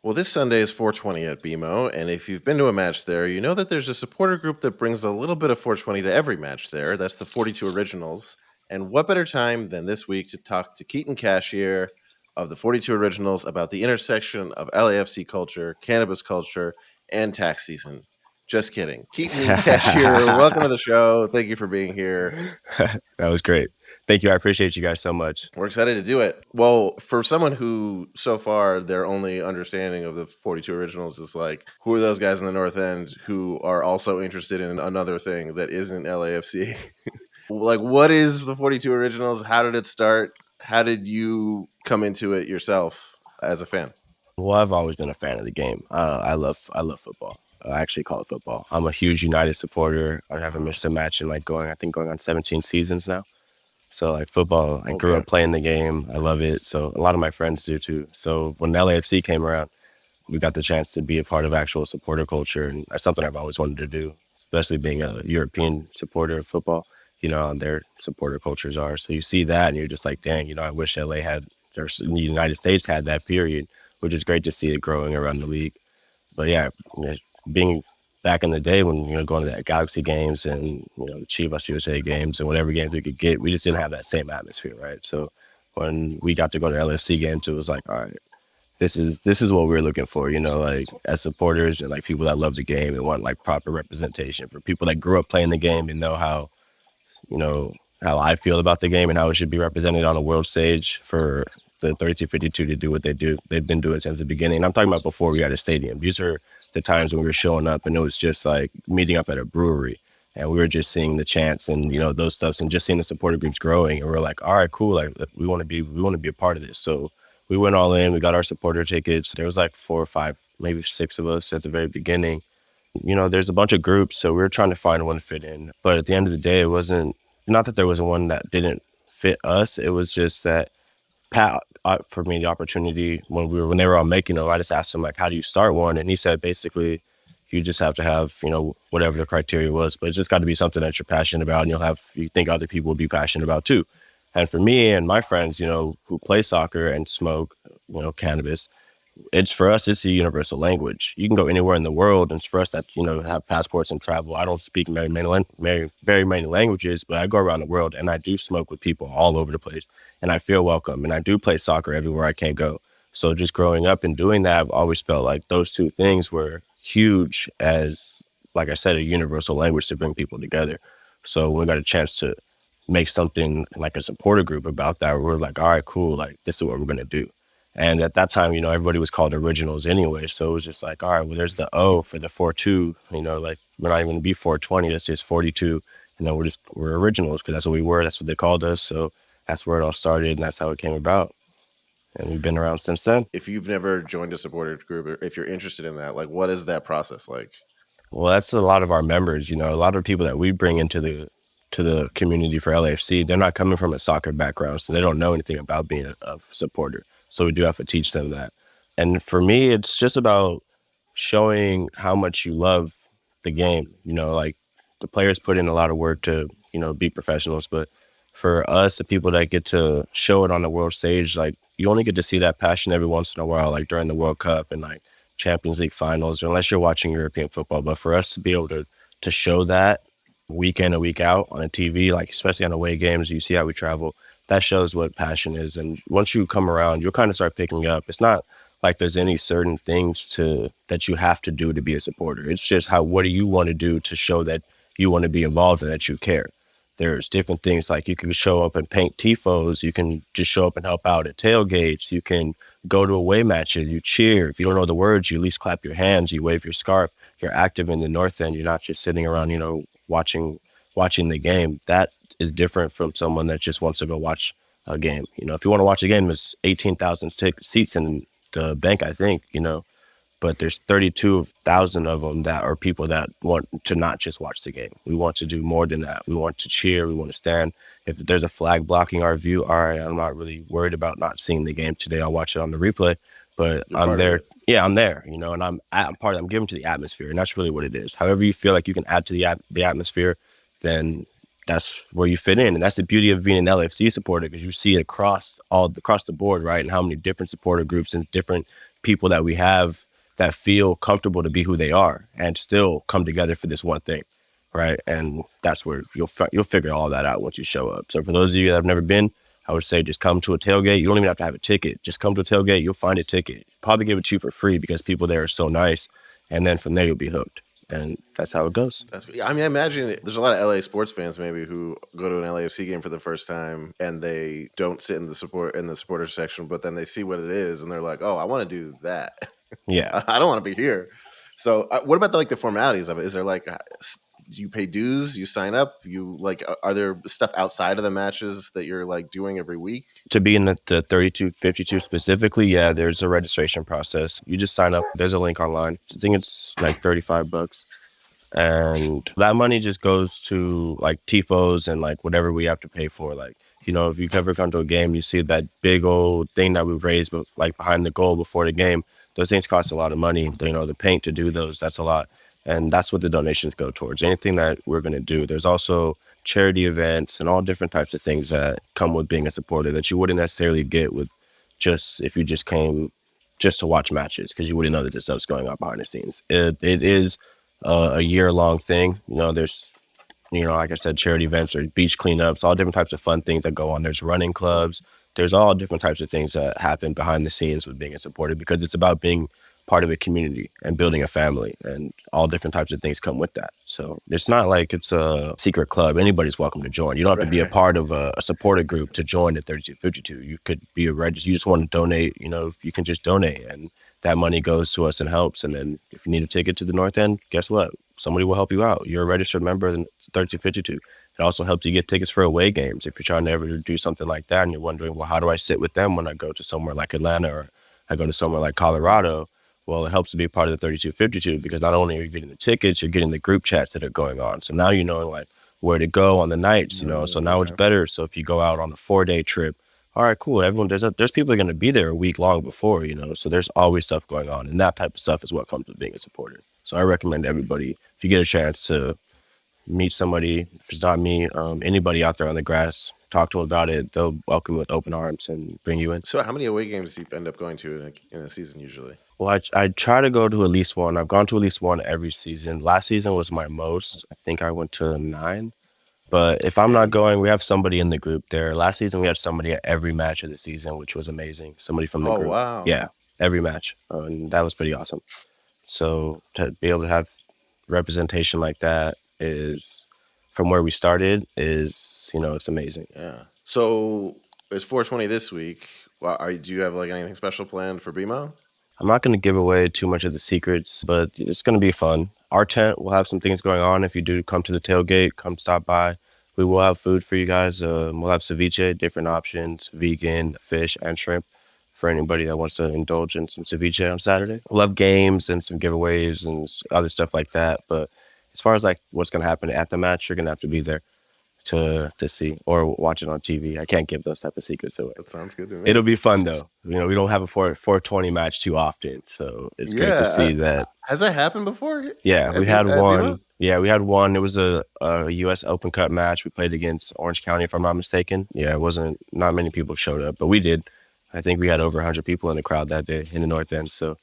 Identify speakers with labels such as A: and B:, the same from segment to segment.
A: Well, this Sunday is 420 at BMO, and if you've been to a match there, you know that there's a supporter group that brings a little bit of 420 to every match there. That's the 42 Originals. And what better time than this week to talk to Keaton Cashier of the 42 Originals about the intersection of LAFC culture, cannabis culture, and tax season. Just kidding. Keaton Cashier, welcome to the show. Thank you for being here.
B: That was great. Thank you. I appreciate you guys so much.
A: We're excited to do it. Well, for someone who so far their only understanding of the 42 Originals is like, who are those guys in the North End who are also interested in another thing that isn't LAFC? Like, what is the 42 Originals? How did it start? How did you come into it yourself as a fan?
B: Well, I've always been a fan of the game. I love football. I actually call it football. I'm a huge United supporter. I haven't missed a match in going on 17 seasons now. So like football, I grew
A: Okay.
B: up playing the game. I love it. So a lot of my friends do too. So when LAFC came around, we got the chance to be a part of actual supporter culture, and that's something I've always wanted to do, especially being a European supporter of football. How their supporter cultures are. So you see that, and you're just like, dang, I wish LA had, or the United States had that period, which is great to see it growing around the league. But yeah, being back in the day when going to the Galaxy games and the Chivas USA games and whatever games we could get, we just didn't have that same atmosphere, right? So when we got to go to LFC games, it was like, all right, this is what we're looking for, like as supporters and like people that love the game and want like proper representation for people that grew up playing the game and know you know, how I feel about the game and how it should be represented on a world stage for the 3252 to do what they do. They've been doing it since the beginning. And I'm talking about before we had a stadium. These are the times when we were showing up and it was just like meeting up at a brewery and we were just seeing the chants and those stuffs and just seeing the supporter groups growing. And we're like, all right, cool. Like we want to be a part of this. So we went all in. We got our supporter tickets. There was like 4 or 5, maybe 6 of us at the very beginning. There's a bunch of groups, so we were trying to find one to fit in. But at the end of the day, it wasn't, not that there wasn't one that didn't fit us. It was just that Pat for me the opportunity when they were all making them. I just asked him like, how do you start one? And he said basically, you just have to have whatever the criteria was, but it's just got to be something that you're passionate about, and you think other people will be passionate about too. And for me and my friends, who play soccer and smoke, cannabis, it's for us, it's a universal language. You can go anywhere in the world, and it's for us that have passports and travel. I don't speak very many languages, but I go around the world and I do smoke with people all over the place, and I feel welcome. And I do play soccer everywhere I can go. So just growing up and doing that, I've always felt like those two things were huge as, like I said, a universal language to bring people together. So when we got a chance to make something like a supporter group about that, we're like, all right, cool, like this is what we're gonna do. And at that time, everybody was called Originals anyway. So it was just like, all right, well, there's the O for the 4-2, like we're not even gonna be 420, that's just 42. And then we're Originals because that's what we were. That's what they called us. So that's where it all started and that's how it came about. And we've been around since then.
A: If you've never joined a supporter group, or if you're interested in that, like, what is that process like?
B: Well, that's a lot of our members, a lot of people that we bring into the community for LAFC. They're not coming from a soccer background, so they don't know anything about being a supporter. So we do have to teach them that. And for me, it's just about showing how much you love the game. Like the players put in a lot of work to, be professionals, but for us, the people that get to show it on the world stage, like you only get to see that passion every once in a while, like during the World Cup and like Champions League finals, or unless you're watching European football. But for us to be able to show that week in and week out on a TV, like especially on away games, you see how we travel. That shows what passion is. And once you come around, you'll kind of start picking up. It's not like there's any certain things that you have to do to be a supporter. It's just what do you want to do to show that you want to be involved and that you care. There's different things like you can show up and paint tifos. You can just show up and help out at tailgates. You can go to away matches. You cheer. If you don't know the words, you at least clap your hands. You wave your scarf. You're active in the North End. You're not just sitting around, watching the game. That is different from someone that just wants to go watch a game. If you want to watch a game, there's 18,000 seats in the bank, I think, but there's 32,000 of them that are people that want to not just watch the game. We want to do more than that. We want to cheer. We want to stand. If there's a flag blocking our view, all right, I'm not really worried about not seeing the game today. I'll watch it on the replay, but I'm there. Yeah, I'm there, and I'm part of it. I'm giving to the atmosphere, and that's really what it is. However you feel like you can add to the atmosphere, then that's where you fit in. And that's the beauty of being an LFC supporter, because you see it across the board, right? And how many different supporter groups and different people that we have that feel comfortable to be who they are and still come together for this one thing, right? And that's where you'll figure all that out once you show up. So for those of you that have never been, I would say just come to a tailgate. You don't even have to have a ticket. Just come to a tailgate. You'll find a ticket. Probably give it to you for free because people there are so nice. And then from there, you'll be hooked. And that's how it goes.
A: I mean, I imagine there's a lot of LA sports fans maybe who go to an LAFC game for the first time and they don't sit in the supporter section, but then they see what it is and they're like, "Oh, I want to do that.
B: Yeah.
A: I don't want to be here." So, what about the formalities of it? Is there like, do you pay dues? You sign up? You like, are there stuff outside of the matches that you're like doing every week?
B: To be in the 3252 specifically, yeah, there's a registration process. You just sign up. There's a link online. I think it's like $35. And that money just goes to like tifos and like whatever we have to pay for. Like, you know, if you've ever come to a game, you see that big old thing that we've raised, but like behind the goal before the game, those things cost a lot of money. You know, the paint to do those, that's a lot. And that's what the donations go towards. Anything that we're going to do. There's also charity events and all different types of things that come with being a supporter that you wouldn't necessarily get with just if you just came just to watch matches, because you wouldn't know that this stuff's going on behind the scenes. It is a year-long thing. You know, there's, you know, like I said, charity events or beach cleanups, all different types of fun things that go on. There's running clubs. There's all different types of things that happen behind the scenes with being a supporter, because it's about being part of a community and building a family, and all different types of things come with that. So it's not like it's a secret club. Anybody's welcome to join. You don't have to be a part of a supporter group to join the 3252. You could be a registered. You just want to donate, you know, you can just donate, and that money goes to us and helps. And then if you need a ticket to the North End, guess what? Somebody will help you out. You're a registered member of the 3252. It also helps you get tickets for away games. If you're trying to ever do something like that and you're wondering, well, how do I sit with them when I go to somewhere like Atlanta or I go to somewhere like Colorado? Well, it helps to be a part of the 3252, because not only are you getting the tickets, you're getting the group chats that are going on. So now you know like where to go on the nights, you know. So now it's better. So if you go out on a 4-day trip, all right, cool. Everyone, there's people going to be there a week long before, you know. So there's always stuff going on, and that type of stuff is what comes with being a supporter. So I recommend everybody, if you get a chance to meet somebody, if it's not me, anybody out there on the grass, talk to them about it. They'll welcome you with open arms and bring you in.
A: So, how many away games do you end up going to in a season usually?
B: Well, I try to go to at least one. I've gone to at least one every season. Last season was my most. I think I went to 9. But if I'm not going, we have somebody in the group there. Last season, we had somebody at every match of the season, which was amazing. Somebody from the
A: Oh,
B: group.
A: wow.
B: Yeah, every match. And that was pretty awesome. So to be able to have representation like that is, from where we started, is, you know, it's amazing.
A: Yeah. So it's 420 this week. Well, do you have like anything special planned for BMO?
B: I'm not going to give away too much of the secrets, but it's going to be fun. Our tent will have some things going on. If you do come to the tailgate, come stop by. We will have food for you guys. We'll have ceviche, different options, vegan, fish, and shrimp for anybody that wants to indulge in some ceviche on Saturday. We'll have games and some giveaways and other stuff like that. But as far as like what's going to happen at the match, you're going to have to be there to see, or watch it on TV. I can't give those type of secrets away.
A: That sounds good to me.
B: It'll be fun though. You know, we don't have a 420 match too often, so it's great to see that.
A: Has that happened before?
B: Yeah, we had one. Yeah, we had one. It was a U.S. Open Cup match. We played against Orange County, if I'm not mistaken. Yeah, not many people showed up, but we did. I think we had over 100 people in the crowd that day in the North End, so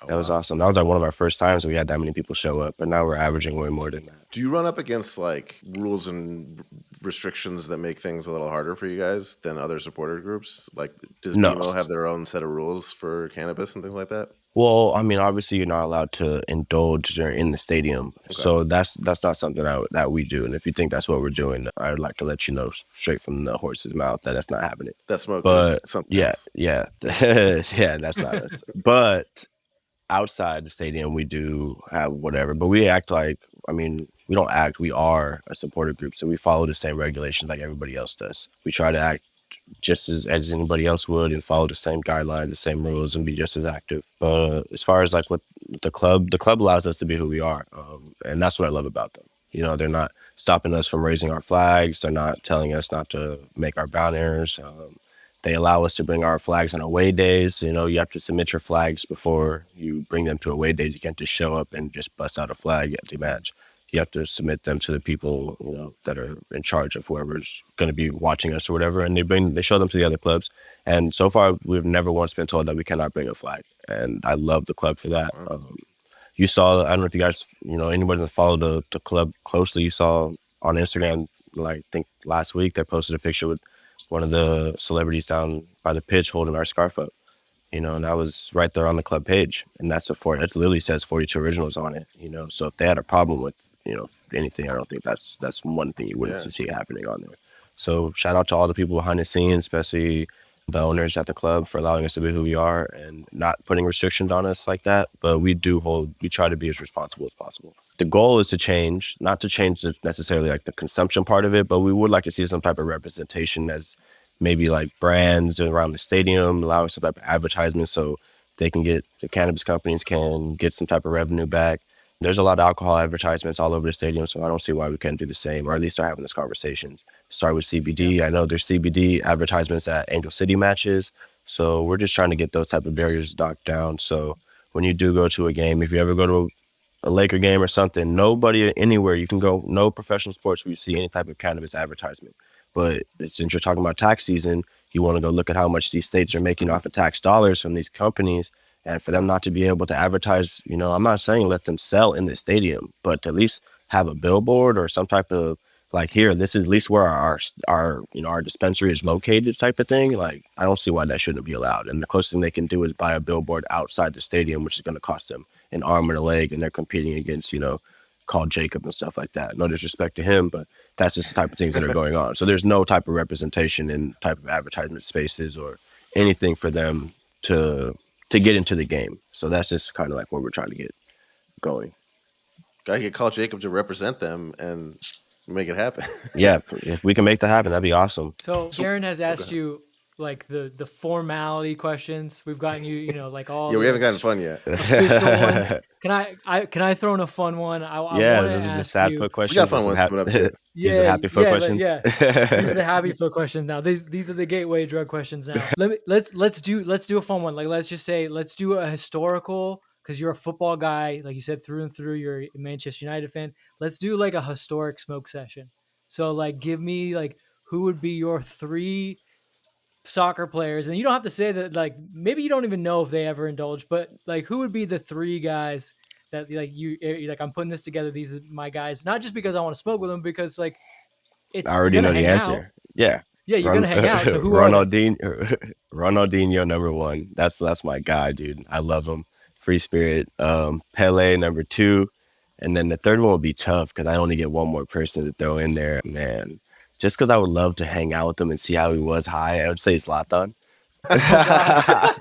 B: that was awesome. That was like one of our first times we had that many people show up, but now we're averaging way more than that.
A: Do you run up against like rules and restrictions that make things a little harder for you guys than other supporter groups? Like, does BMO have their own set of rules for cannabis and things like that?
B: Well, I mean, obviously you're not allowed to indulge in the stadium. Okay. So that's not something that we do. And if you think that's what we're doing, I would like to let you know straight from the horse's mouth that that's not happening.
A: That smoke
B: is
A: something
B: else. Yeah. Yeah, that's not us. But outside the stadium, we do have whatever. But we act like, I mean, we don't act. We are a supporter group. So we follow the same regulations like everybody else does. We try to act just as anybody else would and follow the same guidelines, the same rules, and be just as active. As far as like what the club allows us to be who we are. And that's what I love about them. You know, they're not stopping us from raising our flags. They're not telling us not to make our banners. They allow us to bring our flags on away days. You know, you have to submit your flags before you bring them to away days. You can't just show up and just bust out a flag at the match. You have to submit them to the people, you know, that are in charge of whoever's going to be watching us or whatever. And they show them to the other clubs. And so far, we've never once been told that we cannot bring a flag. And I love the club for that.
A: Wow.
B: You saw, I don't know if you guys, anybody that followed the club closely, you saw on Instagram, like, I think last week, they posted a picture with one of the celebrities down by the pitch holding our scarf up. And that was right there on the club page. And it literally says 42 originals on it, So if they had a problem with, anything, I don't think that's one thing you wouldn't
A: Yeah.
B: see happening on there. So shout out to all the people behind the scenes, especially the owners at the club, for allowing us to be who we are and not putting restrictions on us like that. But we try to be as responsible as possible. The goal is not to change necessarily like the consumption part of it, but we would like to see some type of representation as maybe like brands around the stadium, allowing some type of advertisement so the cannabis companies can get some type of revenue back. There's a lot of alcohol advertisements all over the stadium, so I don't see why we can't do the same, or at least start having this conversations. Start with CBD.
A: Yeah.
B: I know there's CBD advertisements at Angel City matches, so we're just trying to get those type of barriers knocked down. So when you do go to a game, if you ever go to a Laker game or something, nobody anywhere you can go, no professional sports where you see any type of cannabis advertisement. But since you're talking about tax season, you want to go look at how much these states are making
A: Mhm.
B: off of tax dollars from these companies. And for them not to be able to advertise, I'm not saying let them sell in the stadium, but to at least have a billboard or some type of like, here, this is at least where our dispensary is located type of thing. Like, I don't see why that shouldn't be allowed. And the closest thing they can do is buy a billboard outside the stadium, which is going to cost them an arm and a leg, and they're competing against, Carl Jacob and stuff like that. No disrespect to him, but that's just the type of things that are going on. So there's no type of representation in type of advertisement spaces or anything for them to get into the game. So that's just kind of like where we're trying to get going.
A: Gotta get Carl Jacob to represent them and make it happen.
B: Yeah, if we can make that happen, that'd be awesome.
C: So Garen has
A: go
C: asked
A: ahead.
C: you like the formality questions. We've gotten you, like all
A: Yeah, we
C: the
A: haven't gotten fun yet.
C: official ones. Can I throw in a fun one? I
B: Yeah,
C: want to
B: those are the
C: ask
B: sad
C: you.
B: foot
A: We got
B: questions or
A: fun
B: some
A: ones coming up too.
B: these are
C: Yeah,
B: happy foot
C: yeah,
B: questions.
C: yeah. These are the happy foot questions now. These are the gateway drug questions now. Let's do a fun one. Like let's just say let's do a historical, because you're a football guy, like you said, through and through. You're a Manchester United fan. Let's do like a historic smoke session. So like give me like who would be your three soccer players, and you don't have to say that, like maybe you don't even know if they ever indulge, but like who would be the three guys that like you're like, I'm putting this together, these are my guys, not just because I want to smoke with them, because like
B: I
C: it's, you're
B: already
C: gonna
B: know the
C: hang out.
B: answer. Yeah.
C: Yeah, you're
B: Ron,
C: gonna hang out, so who are they?
B: Ronaldinho number one. That's my guy, dude. I love him. Free spirit. Pele number two, and then the third one would be tough because I only get one more person to throw in there. Man, just because I would love to hang out with him and see how he was high, I would say Zlatan.
C: Oh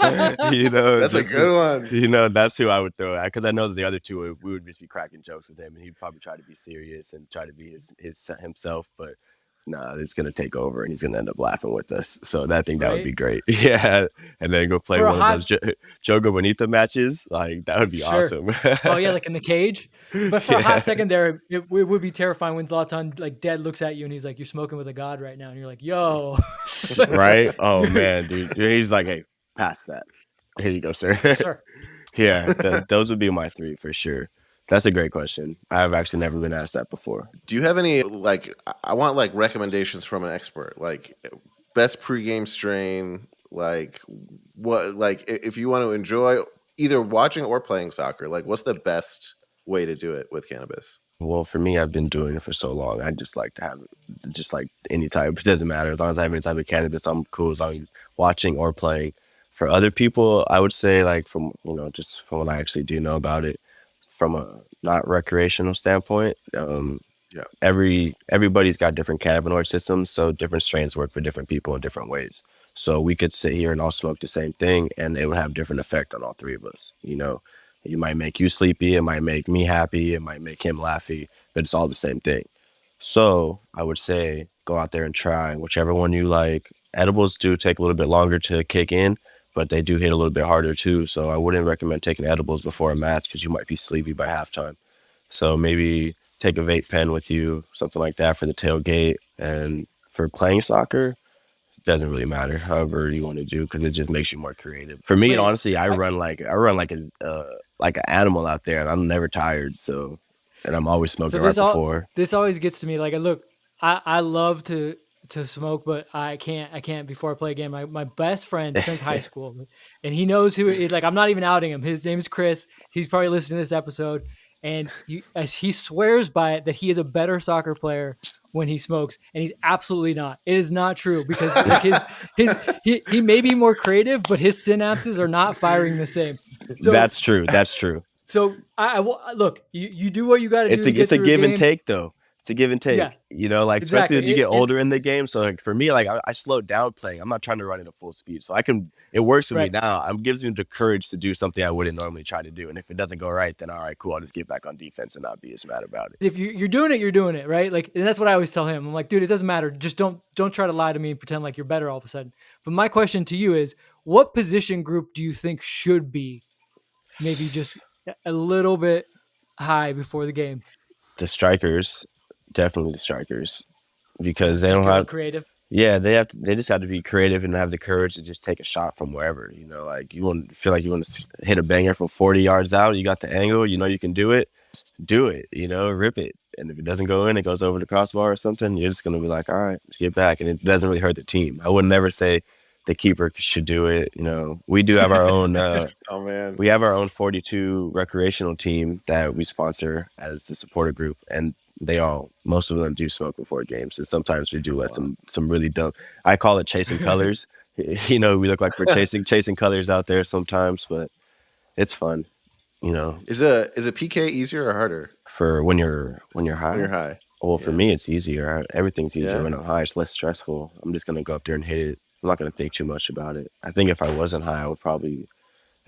C: god.
A: That's a
B: Just
A: good one.
B: that's who I would throw at, because I know that the other two we would just be cracking jokes with him, and he'd probably try to be serious and try to be his himself, but nah, it's gonna take over, and he's gonna end up laughing with us. So I think that would be
C: Right,
B: great. Yeah, and then go play
C: for a
B: one of
C: hot,
B: those Jogo Bonito matches. Like, that would be
C: sure.
B: awesome.
C: Oh yeah, like in the cage. But for a hot
B: Yeah.
C: second there, it would be terrifying when Zlatan like dead looks at you and he's like, "You're smoking with a god right now," and you're like, "Yo."
B: Right? Oh man, dude. He's like, hey, pass that. Here you go, sir.
C: Yes, sir.
B: Yeah, those would be my three for sure. That's a great question. I've actually never been asked that before.
A: Do you have any like I want like recommendations from an expert, like best pregame strain, like what like if you want to enjoy either watching or playing soccer, like what's the best way to do it with cannabis?
B: Well, for me, I've been doing it for so long. I just like to have just like any type. It doesn't matter as long as I have any type of cannabis. I'm cool as long as watching or playing. For other people, I would say, like, from just from what I actually do know about it, from a not recreational standpoint,
A: Yeah.
B: everybody's got different cannabinoid systems, so different strains work for different people in different ways. So we could sit here and all smoke the same thing, and it would have different effect on all three of us. It might make you sleepy, it might make me happy, it might make him laughy, but it's all the same thing. So I would say go out there and try whichever one you like. Edibles do take a little bit longer to kick in, but they do hit a little bit harder too. So I wouldn't recommend taking edibles before a match because you might be sleepy by halftime. So maybe take a vape pen with you, something like that for the tailgate. And for playing soccer, it doesn't really matter. However you want to do, because it just makes you more creative. For me,
C: Wait,
B: honestly, I
C: I,
B: run like an animal out there, and I'm never tired. So, and I'm always
C: so
B: smoking right before.
C: this always gets to me. Like, look, I love to smoke, but I can't before I play a game. My best friend since high school, and he knows who it, like I'm not even outing him. His name's Chris. He's probably listening to this episode, and as he swears by it that he is a better soccer player when he smokes, and he's absolutely not. It is not true because like he may be more creative, but his synapses are not firing the same. So
B: That's true. That's true.
C: so look. You do what you got to do.
B: It's a give and take though. It's a give and take.
C: Yeah,
B: You know, like
C: exactly.
B: especially as you get older in the game. So like for me, like I slowed down playing. I'm not trying to run at a full speed. So it works for me
C: Right.
B: now. It gives me the courage to do something I wouldn't normally try to do. And if it doesn't go right, then all right, cool. I'll just get back on defense and not be as mad about it.
C: If you're doing it, you're doing it, right? Like, and that's what I always tell him. I'm like, dude, it doesn't matter. Just don't try to lie to me and pretend like you're better all of a sudden. But my question to you is, what position group do you think should be maybe just a little bit high before the game?
B: The strikers, definitely the strikers, because they
C: Just
B: don't
C: get a little
B: have.
C: creative.
B: Yeah, they just have to be creative and have the courage to just take a shot from wherever. You know, like feel like you want to hit a banger from 40 yards out. You got the angle. You know you can do it. Do it. You know, rip it. And if it doesn't go in, it goes over the crossbar or something. You're just gonna be like, all right, let's get back. And it doesn't really hurt the team. I would never say the keeper should do it. You know, we do have our own.
A: Oh man,
B: We have our own 42 recreational team that we sponsor as the supporter group, and most of them do smoke before games, and sometimes we do let some really dumb. I call it chasing colors. You know, we look like we're chasing colors out there sometimes, but it's fun. You know,
A: is a PK easier or harder
B: for when you're high.
A: when you're high?
B: Well, for me, it's easier. Everything's easier
A: Yeah.
B: when I'm high. It's less stressful. I'm just gonna go up there and hit it. I'm not gonna think too much about it. I think if I wasn't high, I would probably.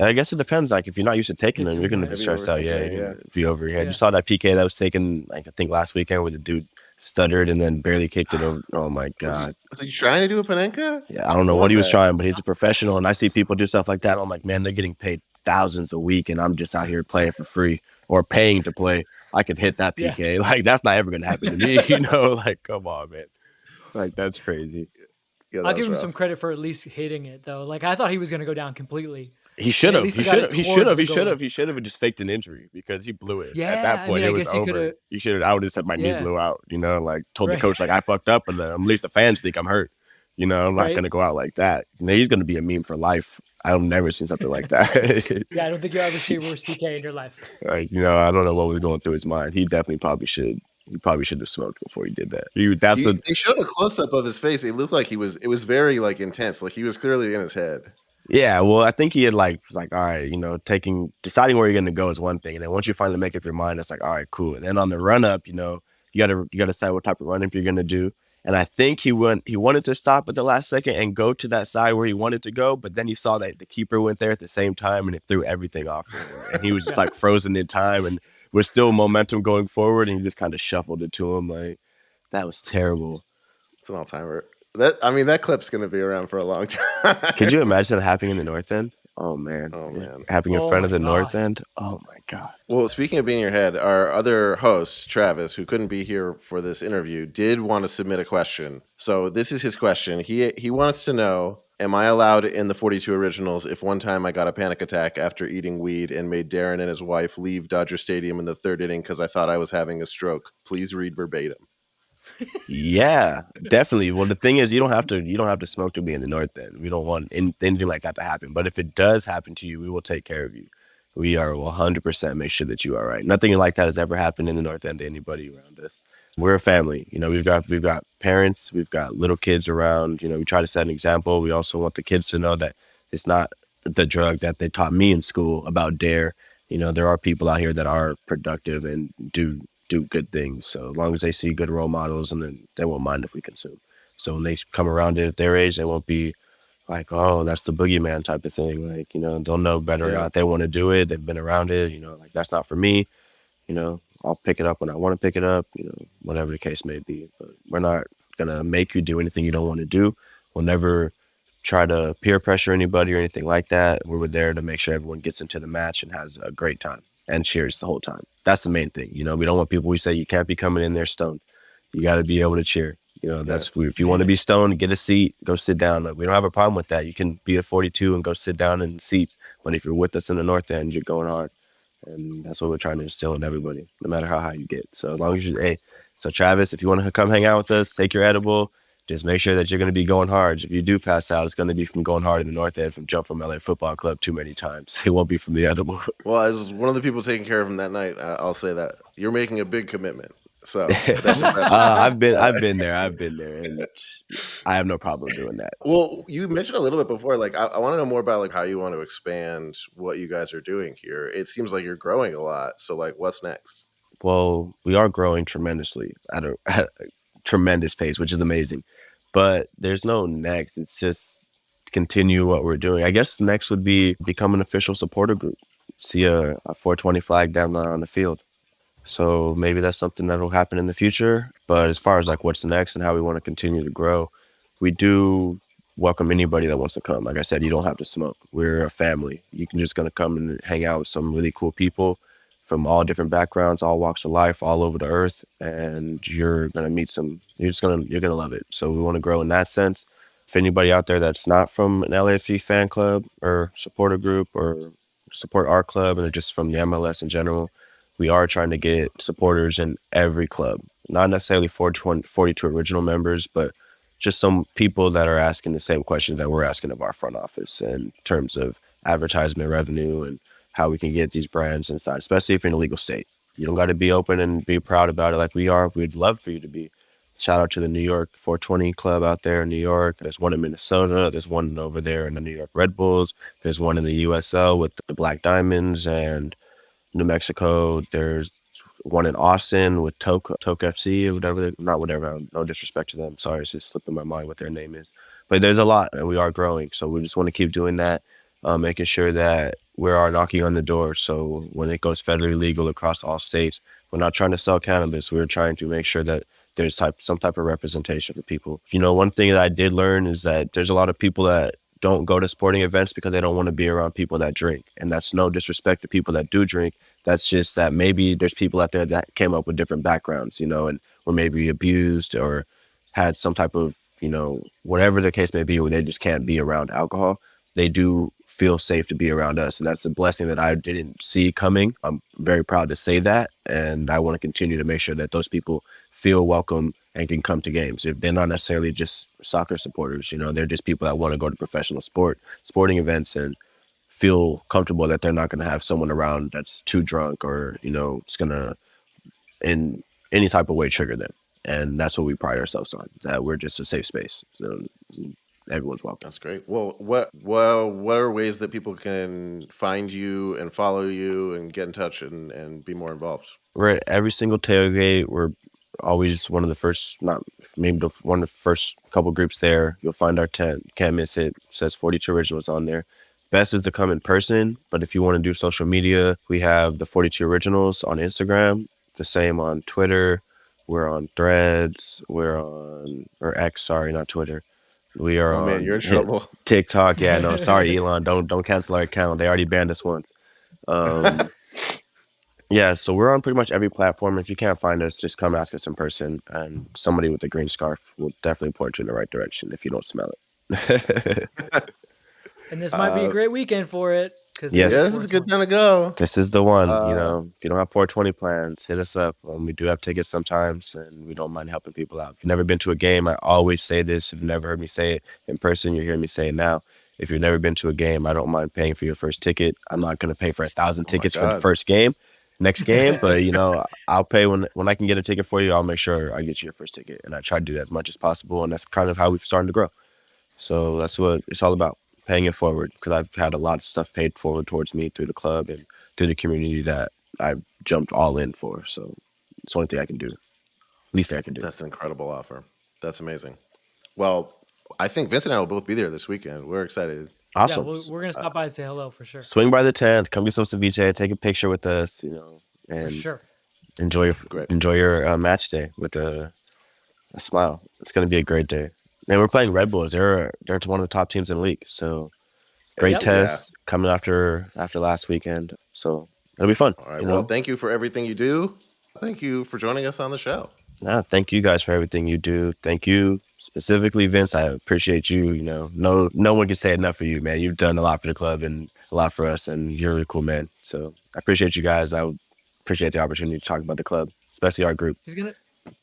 B: I guess it depends. Like if you're not used to taking them, you're gonna be
A: Heavy
B: stressed out. Yeah,
A: overthinking,
B: you're
A: yeah.
B: gonna be over your head.
C: Yeah.
B: You saw that PK that was taken, like I think last weekend, where the dude stuttered and then barely kicked it over. Oh my god!
A: Was he trying to do a Panenka?
B: Yeah, I don't know
A: What
B: what
A: was
B: he was
A: that?
B: trying, but he's a professional, and I see people do stuff like that. And I'm like, man, they're getting paid thousands a week, and I'm just out here playing for free or paying to play. I could hit that
C: Yeah.
B: PK. Like that's not ever gonna happen to me. You know, like come on, man. Like that's crazy.
A: Yeah, that
C: I'll
A: was
C: give him
A: rough.
C: some credit for at least hitting it though. Like I thought he was gonna go down completely.
B: He should have.
C: least
B: He
C: he got
B: should
C: it
B: have. He
C: towards
B: should have.
C: the
B: He should
C: goal.
B: have. He should have just faked an injury because he blew it.
C: Yeah,
B: At that
C: I
B: point,
C: mean, I
B: it was
C: guess he
B: over.
C: coulda-
B: You should have. I would have said my knee
C: Yeah.
B: blew out. You know, like told
C: Right.
B: the coach like I fucked up, and then at least the fans think I'm hurt. You know, I'm not
C: Right.
B: gonna go out like that. You know, he's gonna be a meme for life. I've never seen something like that.
C: Yeah, I don't think you'll ever see worse PK in your life.
B: Like, you know, I don't know what was going through his mind. He definitely probably should. He probably should have smoked before he did that.
A: They showed a close up of his face. It looked like it was very like intense. Like he was clearly in his head.
B: Yeah, well, I think he had was like, all right, you know, deciding where you're gonna go is one thing, and then once you finally make up your mind, it's like, all right, cool. And then on the run up, you know, you gotta decide what type of run up you're gonna do. And I think he wanted to stop at the last second and go to that side where he wanted to go, but then he saw that the keeper went there at the same time, and it threw everything off for him. And he was just like frozen in time, and we're still momentum going forward, and he just kind of shuffled it to him. Like that was terrible.
A: It's an all timer. That clip's gonna be around for a long time.
B: Could you imagine that happening in the North End? Oh man.
A: Oh, man.
B: Happening in
C: Oh,
B: front of
C: my
B: the North
C: God.
B: End. Oh my god.
A: Well, speaking of being in your head, our other host, Travis, who couldn't be here for this interview, did want to submit a question. So this is his question. He wants to know, am I allowed in the 42 Originals if one time I got a panic attack after eating weed and made Darren and his wife leave Dodger Stadium in the third inning because I thought I was having a stroke? Please read verbatim.
B: Yeah, definitely. Well, the thing is, you don't have to smoke to be in the North End. We don't want anything like that to happen. But if it does happen to you, we will take care of you. We are 100% make sure that you are right. Nothing like that has ever happened in the North End to anybody around us. We're a family. You know, we've got parents, we've got little kids around. You know, we try to set an example. We also want the kids to know that it's not the drug that they taught me in school about dare. You know, there are people out here that are productive and do good things. So as long as they see good role models, and then they won't mind if we consume. So when they come around it at their age, they won't be like, oh, that's the boogeyman type of thing. Like, you know, they'll know better or
A: Yeah.
B: not. They want to do it. They've been around it. You know, like that's not for me. You know, I'll pick it up when I want to pick it up, you know, whatever the case may be. But we're not going to make you do anything you don't want to do. We'll never try to peer pressure anybody or anything like that. We were there to make sure everyone gets into the match and has a great time and cheers the whole time. That's the main thing. You know, we don't want people, we say you can't be coming in there stoned. You got to be able to cheer. You know, that's if you want to be stoned, get a seat, go sit down. Like, we don't have a problem with that. You can be a 42 and go sit down in seats. But if you're with us in the North End, you're going hard. And that's what we're trying to instill in everybody, no matter how high you get. So as long as so Travis, if you want to come hang out with us, take your edible, just make sure that you're going to be going hard. If you do pass out, it's going to be from going hard in the north end from jump from LA Football Club too many times. It won't be from the other one.
A: Well, as one of the people taking care of him that night, I'll say that you're making a big commitment. So that's
B: I've been there, and I have no problem doing that.
A: Well, you mentioned a little bit before, like I want to know more about like how you want to expand what you guys are doing here. It seems like you're growing a lot. So like, what's next?
B: Well, we are growing tremendously at a tremendous pace, which is amazing. But there's no next. It's just continue what we're doing. I guess next would be become an official supporter group. See a 420 flag down there on the field. So maybe that's something that will happen in the future. But as far as like what's next and how we want to continue to grow, we do welcome anybody that wants to come. Like I said, you don't have to smoke. We're a family. You can just gonna come and hang out with some really cool people from all different backgrounds, all walks of life, all over the earth, and you're gonna meet some. You're gonna love it. So we want to grow in that sense. If anybody out there that's not from an LAFC fan club or supporter group or support our club and they're just from the MLS in general, we are trying to get supporters in every club. Not necessarily 42 original members, but just some people that are asking the same questions that we're asking of our front office in terms of advertisement revenue and how we can get these brands inside, especially if you're in a legal state. You don't got to be open and be proud about it like we are. We'd love for you to be. Shout out to the New York 420 Club out there in New York. There's one in Minnesota. There's one over there in the New York Red Bulls. There's one in the USL with the Black Diamonds and New Mexico. There's one in Austin with Toke FC or whatever. Not whatever. No disrespect to them. Sorry, it's just slipped in my mind what their name is. But there's a lot, and we are growing. So we just want to keep doing that, making sure that we are knocking on the door. So when it goes federally legal across all states, we're not trying to sell cannabis. We're trying to make sure that there's some type of representation for people. You know, one thing that I did learn is that there's a lot of people that don't go to sporting events because they don't want to be around people that drink. And that's no disrespect to people that do drink. That's just that maybe there's people out there that came up with different backgrounds, you know, and were maybe abused or had some type of, you know, whatever the case may be, where they just can't be around alcohol. They do feel safe to be around us. And that's a blessing that I didn't see coming. I'm very proud to say that. And I want to continue to make sure that those people feel welcome and can come to games. If they're not necessarily just soccer supporters, you know, they're just people that want to go to professional sporting events and feel comfortable that they're not going to have someone around that's too drunk or, you know, it's going to in any type of way trigger them. And that's what we pride ourselves on, that we're just a safe space. So everyone's welcome.
A: That's great. Well, what are ways that people can find you and follow you and get in touch and be more involved?
B: We're at every single tailgate. We're always one of the first, not maybe one of the first couple groups there. You'll find our tent. Can't miss it. It says 42 Originals on there. Best is to come in person, but if you want to do social media, we have the 42 Originals on Instagram, the same on Twitter. We're on Threads. Or X, sorry, not Twitter. We are on
A: man, you're in trouble.
B: TikTok. Yeah, no, sorry, Elon. Don't cancel our account. They already banned us once. Yeah, so we're on pretty much every platform. If you can't find us, just come ask us in person, and somebody with a green scarf will definitely point you in the right direction if you don't smell it.
C: And this might be a great weekend for it.
B: Yes.
A: Yeah, this is a good time to go.
B: This is the one. You know, if you don't have 420 plans, hit us up. We do have tickets sometimes, and we don't mind helping people out. If you've never been to a game, I always say this. If you've never heard me say it in person, you're hearing me say it now. If you've never been to a game, I don't mind paying for your first ticket. I'm not going to pay for 1,000 tickets for the first game. Next game, but you know, I'll pay when I can get a ticket for you. I'll make sure I get you your first ticket, and I try to do that as much as possible. And that's kind of how we've started to grow. So that's what it's all about, paying it forward. Because I've had a lot of stuff paid forward towards me through the club and through the community that I've jumped all in for. So it's the only thing I can do. Least thing I can do.
A: That's an incredible offer. That's amazing. Well, I think Vince and I will both be there this weekend. We're excited.
B: Awesome.
C: Yeah, we're gonna stop by and say hello for sure.
B: Swing by the tent, come get some ceviche, take a picture with us, you know, and
C: For sure.
B: enjoy your match day with a smile. It's gonna be a great day. And we're playing Red Bulls. They're one of the top teams in the league. So great test coming after last weekend. So it'll be fun.
A: All right. Well, thank you for everything you do. Thank you for joining us on the show.
B: Thank you guys for everything you do. Thank you specifically, Vince. I appreciate you. You know, no one can say enough for you, man. You've done a lot for the club and a lot for us, and you're a really cool man. So I appreciate you guys. I would appreciate the opportunity to talk about the club, especially our group.
C: He's gonna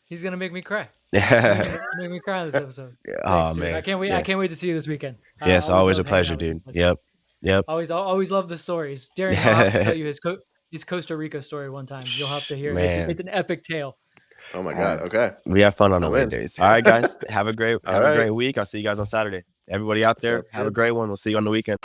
C: He's gonna make me cry.
B: Yeah.
C: Make me cry on this episode.
B: Oh
C: Thanks, dude. I
B: man.
C: can't wait.
B: Yeah.
C: I can't wait to see you this weekend. I
B: Yes, always a
C: love hanging
B: pleasure,
C: out with you.
B: dude. Yep. Yep.
C: Always love the stories. Darren, I'll have to tell you his Costa Rica story one time. You'll have to hear it.
B: Man.
C: It's an epic tale.
A: Oh my
B: All
A: God.
B: right.
A: Okay.
B: We have fun on
A: I'm
B: away
A: in.
B: days. All right, guys. Have a great
A: All right.
B: week. I'll see you guys on Saturday. Everybody out there,
A: Sounds
B: have a
A: good.
B: great one. We'll see you on the weekend.